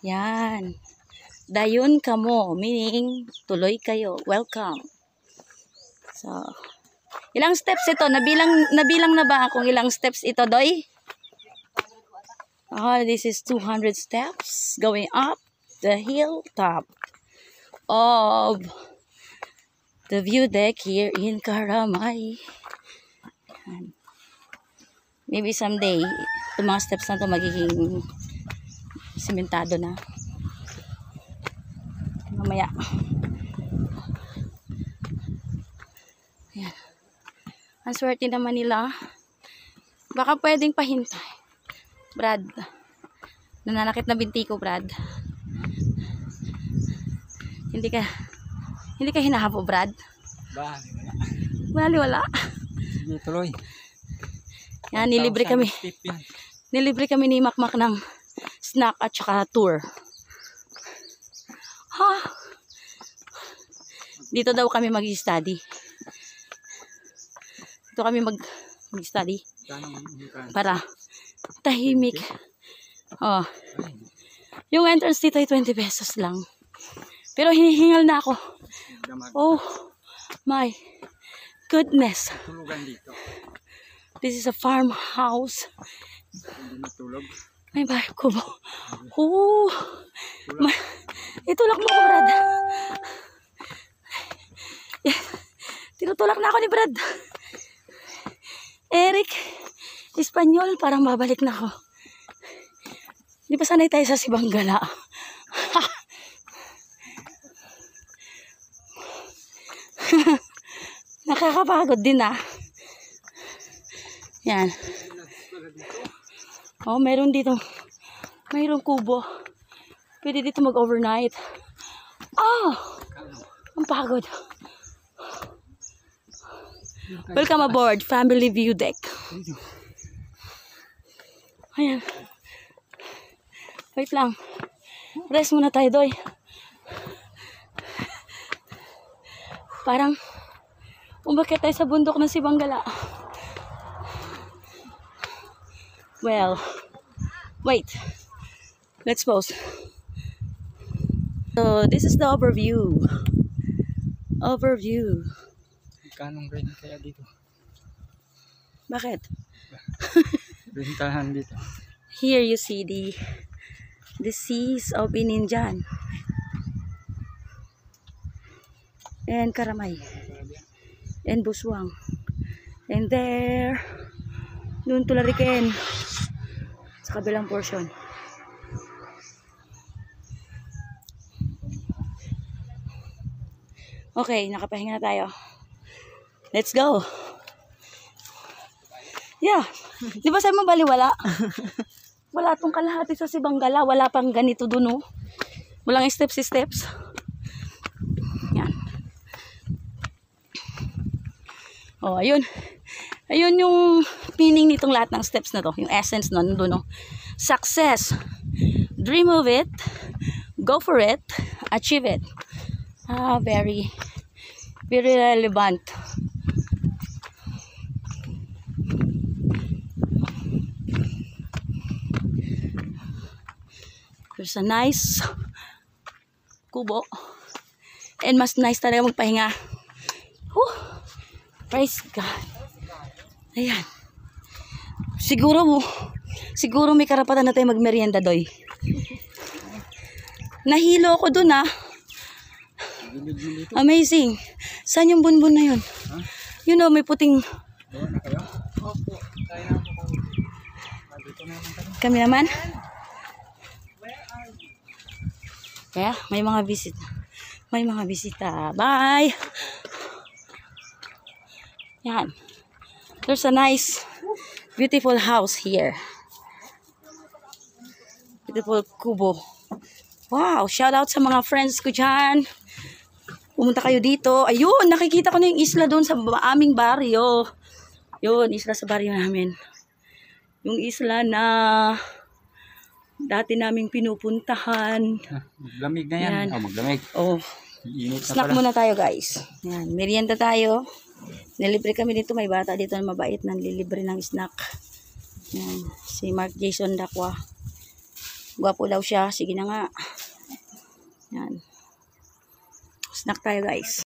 Yan. Dayon kamo, meaning tuloy kayo. Welcome. So, ilang steps ito? Nabilang na ba kung ilang steps ito, Doy? Oh, this is 200 steps going up the hilltop of the view deck here in Karamay. Maybe someday, itong mga steps na ito magiging simentado na. Mamaya. Ayan. Ang swerte naman nila. Baka pwedeng pahintay. Brad. Nananakit na binti ko, Brad. Hindi ka hinahapo, Brad? Wala. Sige, tuloy. Yan, nilibre kami. Nilibre kami ni Makmak ng snack at saka tour. Ha? Dito daw kami mag-study. Dito kami mag-study. Para tahimik. Oh. Yung entrance dito ay 20 pesos lang. Pero hinihingal na ako. Oh my goodness. This is a farmhouse. May bahay kubo. Oh. Itulak mo ko, Brad. Tinutulak na ako ni Brad. Eric, Espanyol, parang babalik na ako. Di ba sanay tayo sa Sibanggala? Nakakapagod din ah. Yan. Oh, meron dito. Mayroong kubo. Pwede dito mag-overnight. Oh! Ang pagod. Welcome aboard, Family View Deck. Ayan. Wait lang. Rest muna tayo, Doy. Parang umakyat tayo sa bundok ng Sibanggala. Well, wait. Let's pause. So, this is the overview. Overview. Kanong rin kaya dito? Bakit? Rentahan dito. Here you see the seas of Bininjan and Karamay and Buswang, and there doon Tulariken sa kabilang portion. Okay, nakapahinga na tayo. Let's go. Yeah. Di ba sa'yo mo baliwala? Wala tong kalahati sa Sibanggala. Wala pang ganito dun, oh. Walang steps. Yan. Oh, ayun. Ayun yung meaning nitong lahat ng steps na to. Yung essence nun, dun, oh. Success. Dream of it. Go for it. Achieve it. Very relevant. There's a nice kubo. And mas nice talaga magpahinga. Whew. Praise God. Ayan. Siguro may karapatan na tayo magmerienda, Doy. Nahilo ko dun, ah. Amazing. Saan yung bunbun na yun? Huh? You know, may puting... Doon na kayo? Opo. Kami naman? Kaya, may mga bisita. May mga bisita. Bye! Yan. There's a nice, beautiful house here. Beautiful kubo. Wow! Shout out sa mga friends ko dyan. Pumunta kayo dito. Ayun, nakikita ko na yung isla doon sa aming baryo. Yun, isla sa baryo namin. Yung isla na dati naming pinupuntahan. Maglamig na yan. Oh, maglamig. Oh. Snack muna tayo, guys. Yan, merienda tayo. Nilibre kami dito. May bata dito na mabait na nililibre ng snack. Yan, si Mark Jason Dakwa. Gwapo daw siya. Sige na nga. Yan. Snack tayo guys.